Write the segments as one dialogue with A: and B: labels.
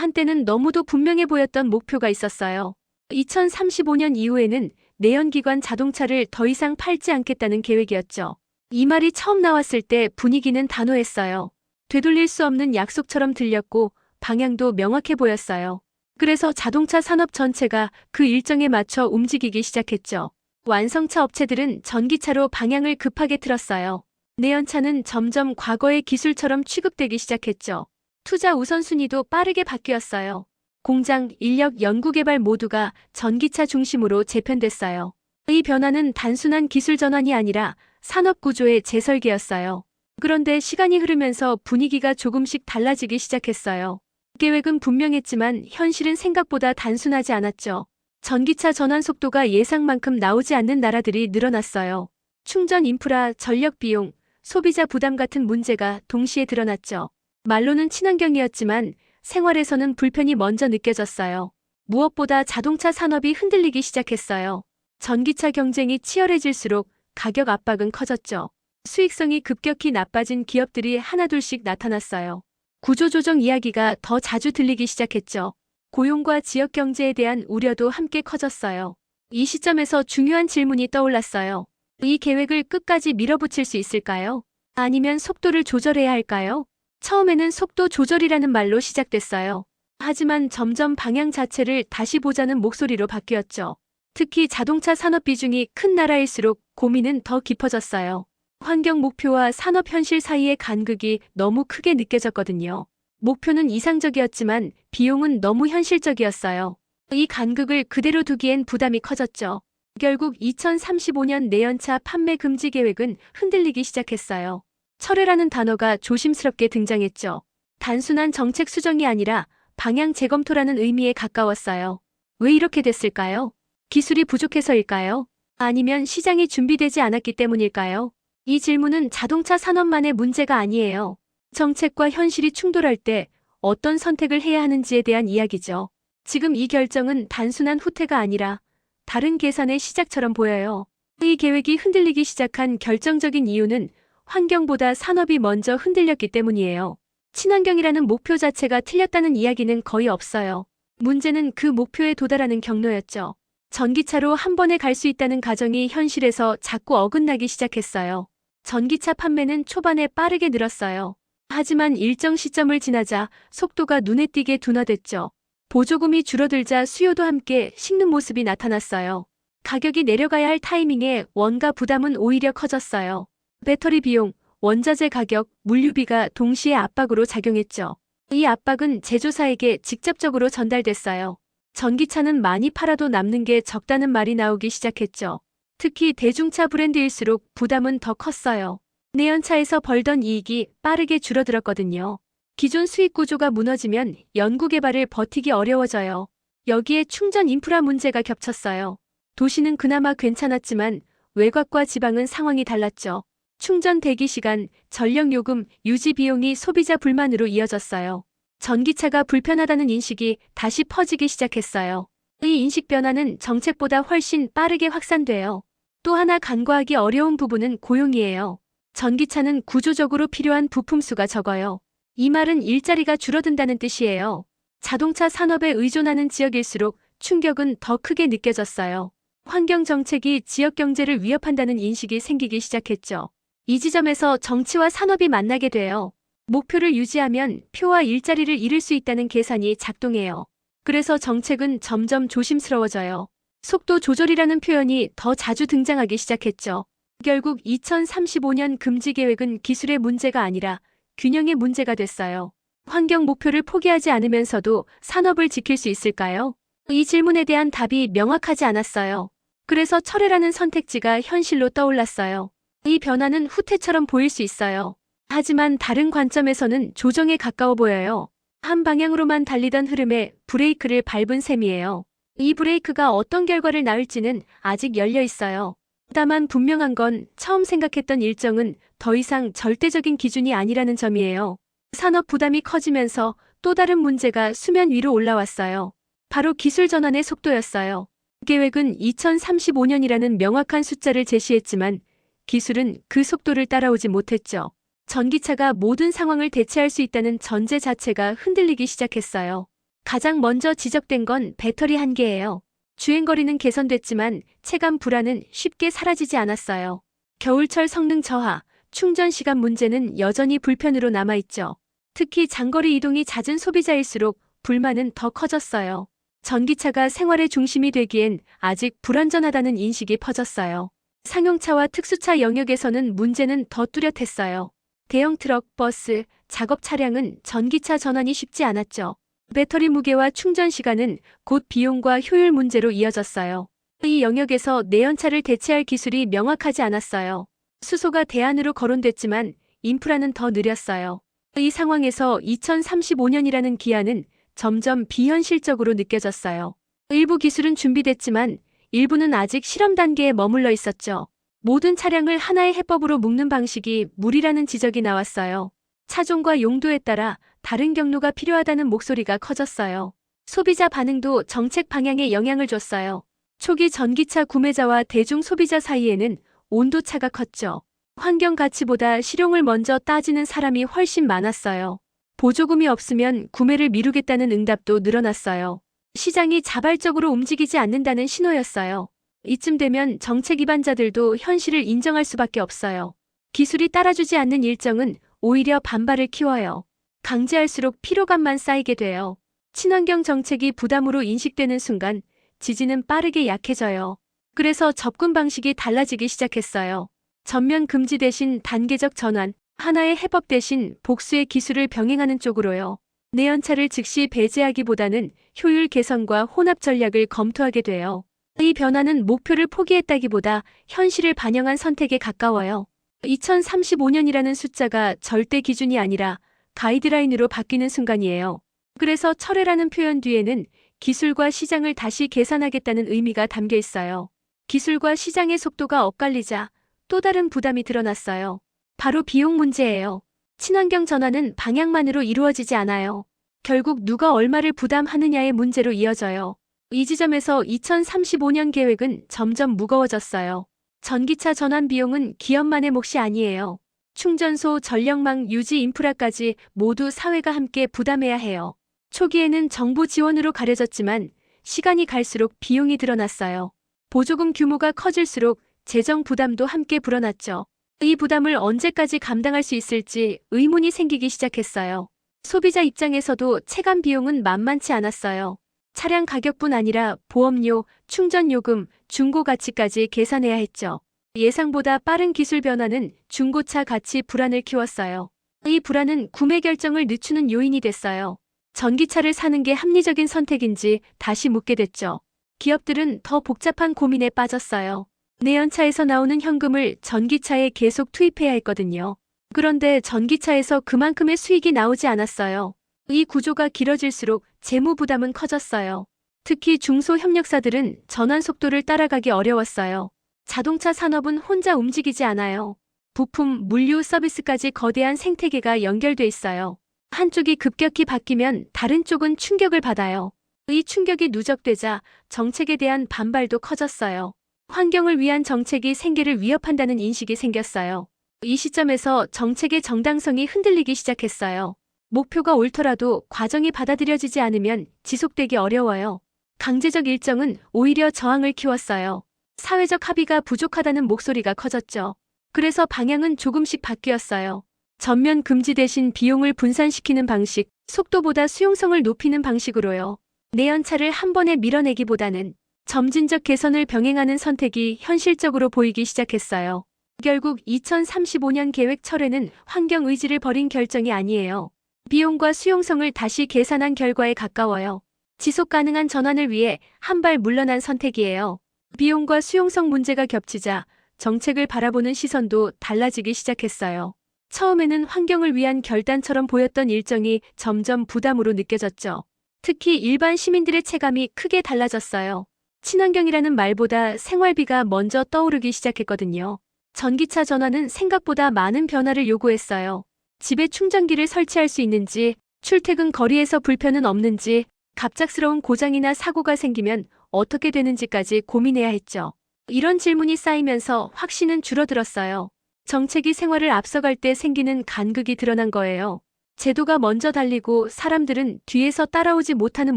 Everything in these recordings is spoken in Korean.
A: 한때는 너무도 분명해 보였던 목표가 있었어요. 2035년 이후에는 내연기관 자동차를 더 이상 팔지 않겠다는 계획이었죠. 이 말이 처음 나왔을 때 분위기는 단호했어요. 되돌릴 수 없는 약속처럼 들렸고 방향도 명확해 보였어요. 그래서 자동차 산업 전체가 그 일정에 맞춰 움직이기 시작했죠. 완성차 업체들은 전기차로 방향을 급하게 틀었어요. 내연차는 점점 과거의 기술처럼 취급되기 시작했죠. 투자 우선순위도 빠르게 바뀌었어요. 공장, 인력, 연구개발 모두가 전기차 중심으로 재편됐어요. 이 변화는 단순한 기술 전환이 아니라 산업 구조의 재설계였어요. 그런데 시간이 흐르면서 분위기가 조금씩 달라지기 시작했어요. 계획은 분명했지만 현실은 생각보다 단순하지 않았죠. 전기차 전환 속도가 예상만큼 나오지 않는 나라들이 늘어났어요. 충전 인프라, 전력 비용, 소비자 부담 같은 문제가 동시에 드러났죠. 말로는 친환경이었지만 생활에서는 불편이 먼저 느껴졌어요. 무엇보다 자동차 산업이 흔들리기 시작했어요. 전기차 경쟁이 치열해질수록 가격 압박은 커졌죠. 수익성이 급격히 나빠진 기업들이 하나둘씩 나타났어요. 구조조정 이야기가 더 자주 들리기 시작했죠. 고용과 지역 경제에 대한 우려도 함께 커졌어요. 이 시점에서 중요한 질문이 떠올랐어요. 이 계획을 끝까지 밀어붙일 수 있을까요? 아니면 속도를 조절해야 할까요? 처음에는 속도 조절이라는 말로 시작됐어요. 하지만 점점 방향 자체를 다시 보자는 목소리로 바뀌었죠. 특히 자동차 산업 비중이 큰 나라일수록 고민은 더 깊어졌어요. 환경 목표와 산업 현실 사이의 간극이 너무 크게 느껴졌거든요. 목표는 이상적이었지만 비용은 너무 현실적이었어요. 이 간극을 그대로 두기엔 부담이 커졌죠. 결국 2035년 내연차 판매 금지 계획은 흔들리기 시작했어요. 철회라는 단어가 조심스럽게 등장했죠. 단순한 정책 수정이 아니라 방향 재검토라는 의미에 가까웠어요. 왜 이렇게 됐을까요? 기술이 부족해서일까요? 아니면 시장이 준비되지 않았기 때문일까요? 이 질문은 자동차 산업만의 문제가 아니에요. 정책과 현실이 충돌할 때 어떤 선택을 해야 하는지에 대한 이야기죠. 지금 이 결정은 단순한 후퇴가 아니라 다른 계산의 시작처럼 보여요. 이 계획이 흔들리기 시작한 결정적인 이유는 환경보다 산업이 먼저 흔들렸기 때문이에요. 친환경이라는 목표 자체가 틀렸다는 이야기는 거의 없어요. 문제는 그 목표에 도달하는 경로였죠. 전기차로 한 번에 갈 수 있다는 가정이 현실에서 자꾸 어긋나기 시작했어요. 전기차 판매는 초반에 빠르게 늘었어요. 하지만 일정 시점을 지나자 속도가 눈에 띄게 둔화됐죠. 보조금이 줄어들자 수요도 함께 식는 모습이 나타났어요. 가격이 내려가야 할 타이밍에 원가 부담은 오히려 커졌어요. 배터리 비용, 원자재 가격, 물류비가 동시에 압박으로 작용했죠. 이 압박은 제조사에게 직접적으로 전달됐어요. 전기차는 많이 팔아도 남는 게 적다는 말이 나오기 시작했죠. 특히 대중차 브랜드일수록 부담은 더 컸어요. 내연차에서 벌던 이익이 빠르게 줄어들었거든요. 기존 수익 구조가 무너지면 연구개발을 버티기 어려워져요. 여기에 충전 인프라 문제가 겹쳤어요. 도시는 그나마 괜찮았지만 외곽과 지방은 상황이 달랐죠. 충전 대기 시간, 전력 요금, 유지 비용이 소비자 불만으로 이어졌어요. 전기차가 불편하다는 인식이 다시 퍼지기 시작했어요. 이 인식 변화는 정책보다 훨씬 빠르게 확산돼요. 또 하나 간과하기 어려운 부분은 고용이에요. 전기차는 구조적으로 필요한 부품 수가 적어요. 이 말은 일자리가 줄어든다는 뜻이에요. 자동차 산업에 의존하는 지역일수록 충격은 더 크게 느껴졌어요. 환경 정책이 지역 경제를 위협한다는 인식이 생기기 시작했죠. 이 지점에서 정치와 산업이 만나게 돼요. 목표를 유지하면 표와 일자리를 잃을 수 있다는 계산이 작동해요. 그래서 정책은 점점 조심스러워져요. 속도 조절이라는 표현이 더 자주 등장하기 시작했죠. 결국 2035년 금지 계획은 기술의 문제가 아니라 균형의 문제가 됐어요. 환경 목표를 포기하지 않으면서도 산업을 지킬 수 있을까요? 이 질문에 대한 답이 명확하지 않았어요. 그래서 철회라는 선택지가 현실로 떠올랐어요. 이 변화는 후퇴처럼 보일 수 있어요. 하지만 다른 관점에서는 조정에 가까워 보여요. 한 방향으로만 달리던 흐름에 브레이크를 밟은 셈이에요. 이 브레이크가 어떤 결과를 낳을지는 아직 열려 있어요. 다만 분명한 건 처음 생각했던 일정은 더 이상 절대적인 기준이 아니라는 점이에요. 산업 부담이 커지면서 또 다른 문제가 수면 위로 올라왔어요. 바로 기술 전환의 속도였어요. 계획은 2035년이라는 명확한 숫자를 제시했지만 기술은 그 속도를 따라오지 못했죠. 전기차가 모든 상황을 대체할 수 있다는 전제 자체가 흔들리기 시작했어요. 가장 먼저 지적된 건 배터리 한계예요. 주행거리는 개선됐지만 체감 불안은 쉽게 사라지지 않았어요. 겨울철 성능 저하, 충전 시간 문제는 여전히 불편으로 남아있죠. 특히 장거리 이동이 잦은 소비자일수록 불만은 더 커졌어요. 전기차가 생활의 중심이 되기엔 아직 불안전하다는 인식이 퍼졌어요. 상용차와 특수차 영역에서는 문제는 더 뚜렷했어요. 대형 트럭, 버스, 작업 차량은 전기차 전환이 쉽지 않았죠. 배터리 무게와 충전 시간은 곧 비용과 효율 문제로 이어졌어요. 이 영역에서 내연차를 대체할 기술이 명확하지 않았어요. 수소가 대안으로 거론됐지만 인프라는 더 느렸어요. 이 상황에서 2035년이라는 기한은 점점 비현실적으로 느껴졌어요. 일부 기술은 준비됐지만 일부는 아직 실험 단계에 머물러 있었죠. 모든 차량을 하나의 해법으로 묶는 방식이 무리라는 지적이 나왔어요. 차종과 용도에 따라 다른 경로가 필요하다는 목소리가 커졌어요. 소비자 반응도 정책 방향에 영향을 줬어요. 초기 전기차 구매자와 대중 소비자 사이에는 온도차가 컸죠. 환경 가치보다 실용을 먼저 따지는 사람이 훨씬 많았어요. 보조금이 없으면 구매를 미루겠다는 응답도 늘어났어요. 시장이 자발적으로 움직이지 않는다는 신호였어요. 이쯤 되면 정책 입안자들도 현실을 인정할 수밖에 없어요. 기술이 따라주지 않는 일정은 오히려 반발을 키워요. 강제할수록 피로감만 쌓이게 돼요. 친환경 정책이 부담으로 인식되는 순간 지지는 빠르게 약해져요. 그래서 접근 방식이 달라지기 시작했어요. 전면 금지 대신 단계적 전환, 하나의 해법 대신 복수의 기술을 병행하는 쪽으로요. 내연차를 즉시 배제하기보다는 효율 개선과 혼합 전략을 검토하게 돼요. 이 변화는 목표를 포기했다기보다 현실을 반영한 선택에 가까워요. 2035년이라는 숫자가 절대 기준이 아니라 가이드라인으로 바뀌는 순간이에요. 그래서 철회라는 표현 뒤에는 기술과 시장을 다시 계산하겠다는 의미가 담겨 있어요. 기술과 시장의 속도가 엇갈리자 또 다른 부담이 드러났어요. 바로 비용 문제예요. 친환경 전환은 방향만으로 이루어지지 않아요. 결국 누가 얼마를 부담하느냐의 문제로 이어져요. 이 지점에서 2035년 계획은 점점 무거워졌어요. 전기차 전환 비용은 기업만의 몫이 아니에요. 충전소, 전력망, 유지 인프라까지 모두 사회가 함께 부담해야 해요. 초기에는 정부 지원으로 가려졌지만 시간이 갈수록 비용이 드러났어요. 보조금 규모가 커질수록 재정 부담도 함께 불어났죠. 이 부담을 언제까지 감당할 수 있을지 의문이 생기기 시작했어요. 소비자 입장에서도 체감 비용은 만만치 않았어요. 차량 가격뿐 아니라 보험료, 충전요금, 중고 가치까지 계산해야 했죠. 예상보다 빠른 기술 변화는 중고차 가치 불안을 키웠어요. 이 불안은 구매 결정을 늦추는 요인이 됐어요. 전기차를 사는 게 합리적인 선택인지 다시 묻게 됐죠. 기업들은 더 복잡한 고민에 빠졌어요. 내연차에서 나오는 현금을 전기차에 계속 투입해야 했거든요. 그런데 전기차에서 그만큼의 수익이 나오지 않았어요. 이 구조가 길어질수록 재무 부담은 커졌어요. 특히 중소협력사들은 전환 속도를 따라가기 어려웠어요. 자동차 산업은 혼자 움직이지 않아요. 부품, 물류, 서비스까지 거대한 생태계가 연결돼 있어요. 한쪽이 급격히 바뀌면 다른 쪽은 충격을 받아요. 이 충격이 누적되자 정책에 대한 반발도 커졌어요. 환경을 위한 정책이 생계를 위협한다는 인식이 생겼어요. 이 시점에서 정책의 정당성이 흔들리기 시작했어요. 목표가 옳더라도 과정이 받아들여지지 않으면 지속되기 어려워요. 강제적 일정은 오히려 저항을 키웠어요. 사회적 합의가 부족하다는 목소리가 커졌죠. 그래서 방향은 조금씩 바뀌었어요. 전면 금지 대신 비용을 분산시키는 방식, 속도보다 수용성을 높이는 방식으로요. 내연차를 한 번에 밀어내기보다는 점진적 개선을 병행하는 선택이 현실적으로 보이기 시작했어요. 결국 2035년 계획 철회는 환경 의지를 버린 결정이 아니에요. 비용과 수용성을 다시 계산한 결과에 가까워요. 지속 가능한 전환을 위해 한 발 물러난 선택이에요. 비용과 수용성 문제가 겹치자 정책을 바라보는 시선도 달라지기 시작했어요. 처음에는 환경을 위한 결단처럼 보였던 일정이 점점 부담으로 느껴졌죠. 특히 일반 시민들의 체감이 크게 달라졌어요. 친환경이라는 말보다 생활비가 먼저 떠오르기 시작했거든요. 전기차 전환은 생각보다 많은 변화를 요구했어요. 집에 충전기를 설치할 수 있는지, 출퇴근 거리에서 불편은 없는지, 갑작스러운 고장이나 사고가 생기면 어떻게 되는지까지 고민해야 했죠. 이런 질문이 쌓이면서 확신은 줄어들었어요. 정책이 생활을 앞서갈 때 생기는 간극이 드러난 거예요. 제도가 먼저 달리고 사람들은 뒤에서 따라오지 못하는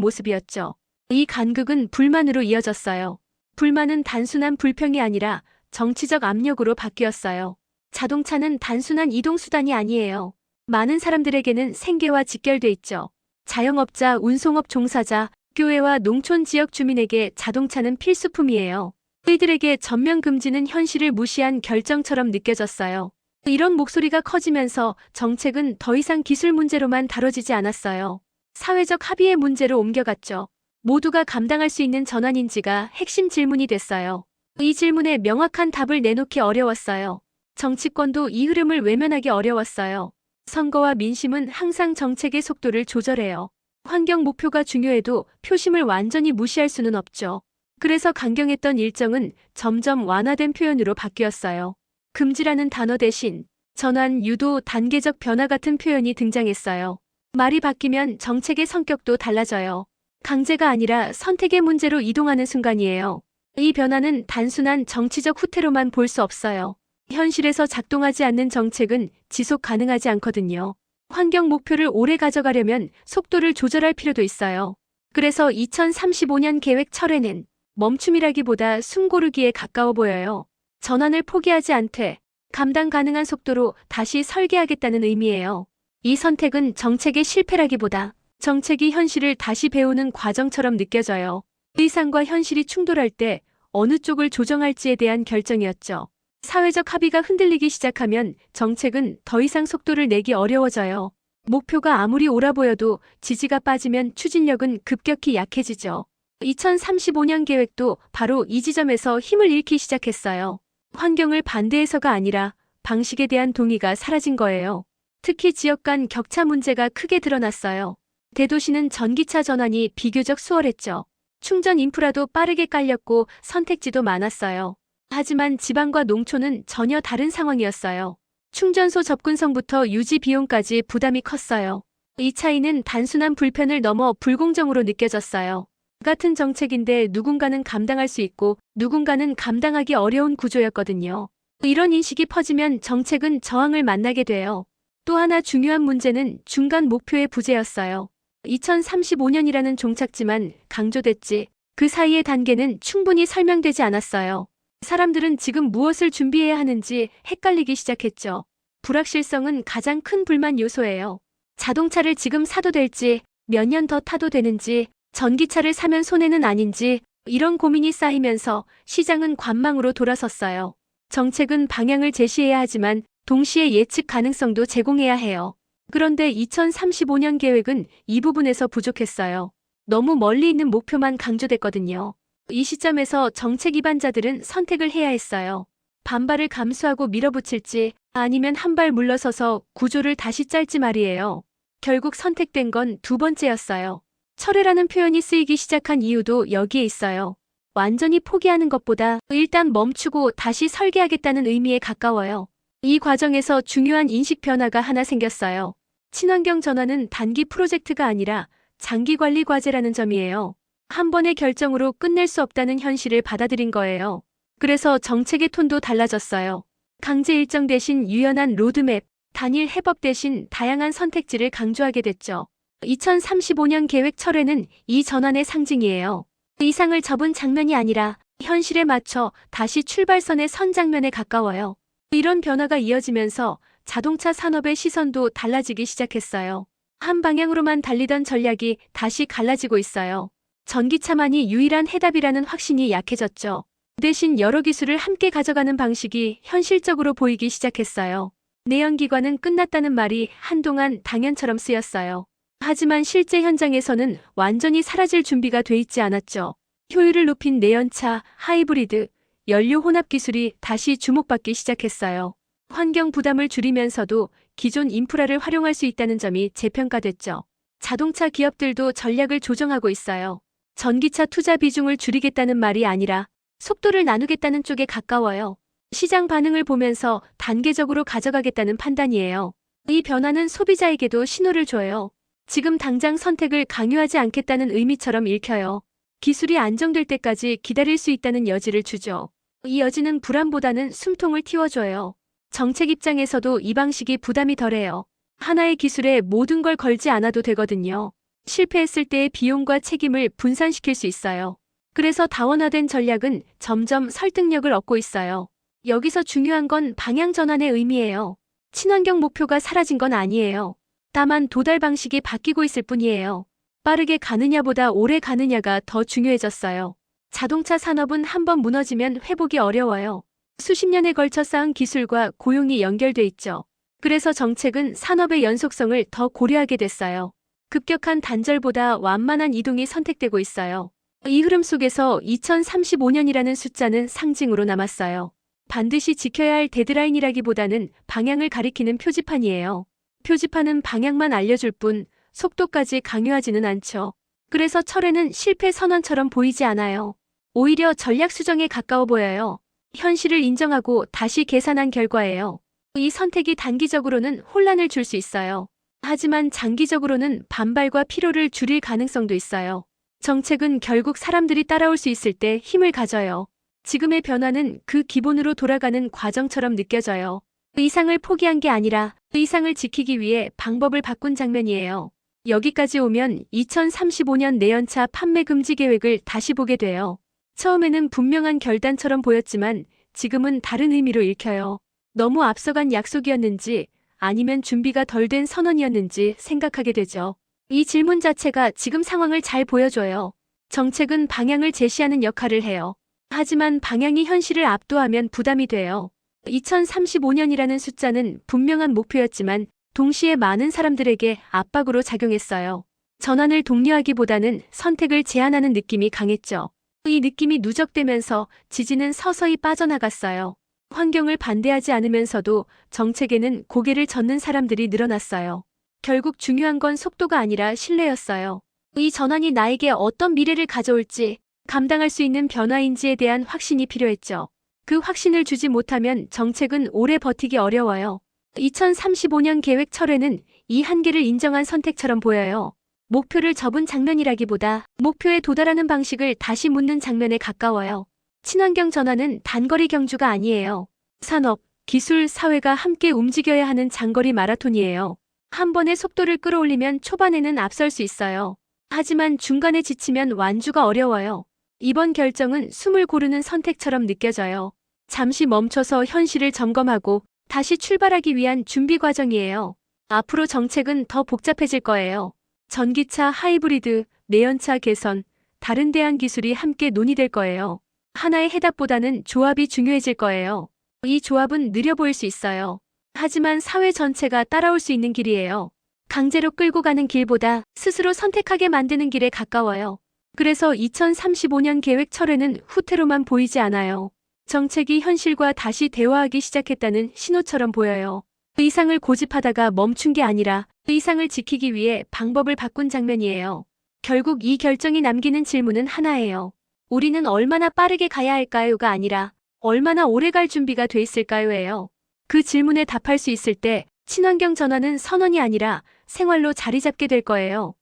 A: 모습이었죠. 이 간극은 불만으로 이어졌어요. 불만은 단순한 불평이 아니라 정치적 압력으로 바뀌었어요. 자동차는 단순한 이동수단이 아니에요. 많은 사람들에게는 생계와 직결돼 있죠. 자영업자, 운송업 종사자, 교회와 농촌 지역 주민에게 자동차는 필수품이에요. 이들에게 전면 금지는 현실을 무시한 결정처럼 느껴졌어요. 이런 목소리가 커지면서 정책은 더 이상 기술 문제로만 다뤄지지 않았어요. 사회적 합의의 문제로 옮겨갔죠. 모두가 감당할 수 있는 전환인지가 핵심 질문이 됐어요. 이 질문에 명확한 답을 내놓기 어려웠어요. 정치권도 이 흐름을 외면하기 어려웠어요. 선거와 민심은 항상 정책의 속도를 조절해요. 환경 목표가 중요해도 표심을 완전히 무시할 수는 없죠. 그래서 강경했던 일정은 점점 완화된 표현으로 바뀌었어요. 금지라는 단어 대신 전환, 유도, 단계적 변화 같은 표현이 등장했어요. 말이 바뀌면 정책의 성격도 달라져요. 강제가 아니라 선택의 문제로 이동하는 순간이에요. 이 변화는 단순한 정치적 후퇴로만 볼 수 없어요. 현실에서 작동하지 않는 정책은 지속 가능하지 않거든요. 환경 목표를 오래 가져가려면 속도를 조절할 필요도 있어요. 그래서 2035년 계획 철회는 멈춤이라기보다 숨 고르기에 가까워 보여요. 전환을 포기하지 않되 감당 가능한 속도로 다시 설계하겠다는 의미예요. 이 선택은 정책의 실패라기보다 정책이 현실을 다시 배우는 과정처럼 느껴져요. 의상과 현실이 충돌할 때 어느 쪽을 조정할지에 대한 결정이었죠. 사회적 합의가 흔들리기 시작하면 정책은 더 이상 속도를 내기 어려워져요. 목표가 아무리 옳아 보여도 지지가 빠지면 추진력은 급격히 약해지죠. 2035년 계획도 바로 이 지점에서 힘을 잃기 시작했어요. 환경을 반대해서가 아니라 방식에 대한 동의가 사라진 거예요. 특히 지역 간 격차 문제가 크게 드러났어요. 대도시는 전기차 전환이 비교적 수월했죠. 충전 인프라도 빠르게 깔렸고 선택지도 많았어요. 하지만 지방과 농촌은 전혀 다른 상황이었어요. 충전소 접근성부터 유지 비용까지 부담이 컸어요. 이 차이는 단순한 불편을 넘어 불공정으로 느껴졌어요. 같은 정책인데 누군가는 감당할 수 있고 누군가는 감당하기 어려운 구조였거든요. 이런 인식이 퍼지면 정책은 저항을 만나게 돼요. 또 하나 중요한 문제는 중간 목표의 부재였어요. 2035년이라는 종착지만 강조됐지 그 사이의 단계는 충분히 설명되지 않았어요. 사람들은 지금 무엇을 준비해야 하는지 헷갈리기 시작했죠. 불확실성은 가장 큰 불만 요소예요. 자동차를 지금 사도 될지, 몇 년 더 타도 되는지, 전기차를 사면 손해는 아닌지 이런 고민이 쌓이면서 시장은 관망으로 돌아섰어요. 정책은 방향을 제시해야 하지만 동시에 예측 가능성도 제공해야 해요. 그런데 2035년 계획은 이 부분에서 부족했어요. 너무 멀리 있는 목표만 강조됐거든요. 이 시점에서 정책 위반자들은 선택을 해야 했어요. 반발을 감수하고 밀어붙일지 아니면 한 발 물러서서 구조를 다시 짤지 말이에요. 결국 선택된 건 두 번째였어요. 철회라는 표현이 쓰이기 시작한 이유도 여기에 있어요. 완전히 포기하는 것보다 일단 멈추고 다시 설계하겠다는 의미에 가까워요. 이 과정에서 중요한 인식 변화가 하나 생겼어요. 친환경 전환은 단기 프로젝트가 아니라 장기 관리 과제라는 점이에요. 한 번의 결정으로 끝낼 수 없다는 현실을 받아들인 거예요. 그래서 정책의 톤도 달라졌어요. 강제 일정 대신 유연한 로드맵, 단일 해법 대신 다양한 선택지를 강조하게 됐죠. 2035년 계획 철회는 이 전환의 상징이에요. 이상을 접은 장면이 아니라 현실에 맞춰 다시 출발선의 선 장면에 가까워요. 이런 변화가 이어지면서 자동차 산업의 시선도 달라지기 시작했어요. 한 방향으로만 달리던 전략이 다시 갈라지고 있어요. 전기차만이 유일한 해답이라는 확신이 약해졌죠. 대신 여러 기술을 함께 가져가는 방식이 현실적으로 보이기 시작했어요. 내연기관은 끝났다는 말이 한동안 당연처럼 쓰였어요. 하지만 실제 현장에서는 완전히 사라질 준비가 돼 있지 않았죠. 효율을 높인 내연차, 하이브리드, 연료 혼합 기술이 다시 주목받기 시작했어요. 환경 부담을 줄이면서도 기존 인프라를 활용할 수 있다는 점이 재평가됐죠. 자동차 기업들도 전략을 조정하고 있어요. 전기차 투자 비중을 줄이겠다는 말이 아니라 속도를 나누겠다는 쪽에 가까워요. 시장 반응을 보면서 단계적으로 가져가겠다는 판단이에요. 이 변화는 소비자에게도 신호를 줘요. 지금 당장 선택을 강요하지 않겠다는 의미처럼 읽혀요. 기술이 안정될 때까지 기다릴 수 있다는 여지를 주죠. 이 여지는 불안보다는 숨통을 틔워줘요. 정책 입장에서도 이 방식이 부담이 덜해요. 하나의 기술에 모든 걸 걸지 않아도 되거든요. 실패했을 때의 비용과 책임을 분산시킬 수 있어요. 그래서 다원화된 전략은 점점 설득력을 얻고 있어요. 여기서 중요한 건 방향 전환의 의미예요. 친환경 목표가 사라진 건 아니에요. 다만 도달 방식이 바뀌고 있을 뿐이에요. 빠르게 가느냐보다 오래 가느냐가 더 중요해졌어요. 자동차 산업은 한번 무너지면 회복이 어려워요. 수십 년에 걸쳐 쌓은 기술과 고용이 연결돼 있죠. 그래서 정책은 산업의 연속성을 더 고려하게 됐어요. 급격한 단절보다 완만한 이동이 선택되고 있어요. 이 흐름 속에서 2035년이라는 숫자는 상징으로 남았어요. 반드시 지켜야 할 데드라인이라기보다는 방향을 가리키는 표지판이에요. 표지판은 방향만 알려줄 뿐 속도까지 강요하지는 않죠. 그래서 철회는 실패 선언처럼 보이지 않아요. 오히려 전략 수정에 가까워 보여요. 현실을 인정하고 다시 계산한 결과예요. 이 선택이 단기적으로는 혼란을 줄 수 있어요. 하지만 장기적으로는 반발과 피로를 줄일 가능성도 있어요. 정책은 결국 사람들이 따라올 수 있을 때 힘을 가져요. 지금의 변화는 그 기본으로 돌아가는 과정처럼 느껴져요. 의상을 포기한 게 아니라 의상을 지키기 위해 방법을 바꾼 장면이에요. 여기까지 오면 2035년 내연차 판매 금지 계획을 다시 보게 돼요. 처음에는 분명한 결단처럼 보였지만 지금은 다른 의미로 읽혀요. 너무 앞서간 약속이었는지 아니면 준비가 덜 된 선언이었는지 생각하게 되죠. 이 질문 자체가 지금 상황을 잘 보여줘요. 정책은 방향을 제시하는 역할을 해요. 하지만 방향이 현실을 압도하면 부담이 돼요. 2035년이라는 숫자는 분명한 목표였지만 동시에 많은 사람들에게 압박으로 작용했어요. 전환을 독려하기보다는 선택을 제한하는 느낌이 강했죠. 이 느낌이 누적되면서 지지는 서서히 빠져나갔어요. 환경을 반대하지 않으면서도 정책에는 고개를 젓는 사람들이 늘어났어요. 결국 중요한 건 속도가 아니라 신뢰였어요. 이 전환이 나에게 어떤 미래를 가져올지 감당할 수 있는 변화인지에 대한 확신이 필요했죠. 그 확신을 주지 못하면 정책은 오래 버티기 어려워요. 2035년 계획 철회는 이 한계를 인정한 선택처럼 보여요. 목표를 접은 장면이라기보다 목표에 도달하는 방식을 다시 묻는 장면에 가까워요. 친환경 전환은 단거리 경주가 아니에요. 산업, 기술, 사회가 함께 움직여야 하는 장거리 마라톤이에요. 한 번에 속도를 끌어올리면 초반에는 앞설 수 있어요. 하지만 중간에 지치면 완주가 어려워요. 이번 결정은 숨을 고르는 선택처럼 느껴져요. 잠시 멈춰서 현실을 점검하고 다시 출발하기 위한 준비 과정이에요. 앞으로 정책은 더 복잡해질 거예요. 전기차 하이브리드, 내연차 개선, 다른 대안 기술이 함께 논의될 거예요. 하나의 해답보다는 조합이 중요해질 거예요. 이 조합은 느려 보일 수 있어요. 하지만 사회 전체가 따라올 수 있는 길이에요. 강제로 끌고 가는 길보다 스스로 선택하게 만드는 길에 가까워요. 그래서 2035년 계획 철회는 후퇴로만 보이지 않아요. 정책이 현실과 다시 대화하기 시작했다는 신호처럼 보여요. 의상을 고집하다가 멈춘 게 아니라 의상을 지키기 위해 방법을 바꾼 장면이에요. 결국 이 결정이 남기는 질문은 하나예요. 우리는 얼마나 빠르게 가야 할까요가 아니라 얼마나 오래 갈 준비가 돼 있을까요예요. 그 질문에 답할 수 있을 때 친환경 전환은 선언이 아니라 생활로 자리 잡게 될 거예요.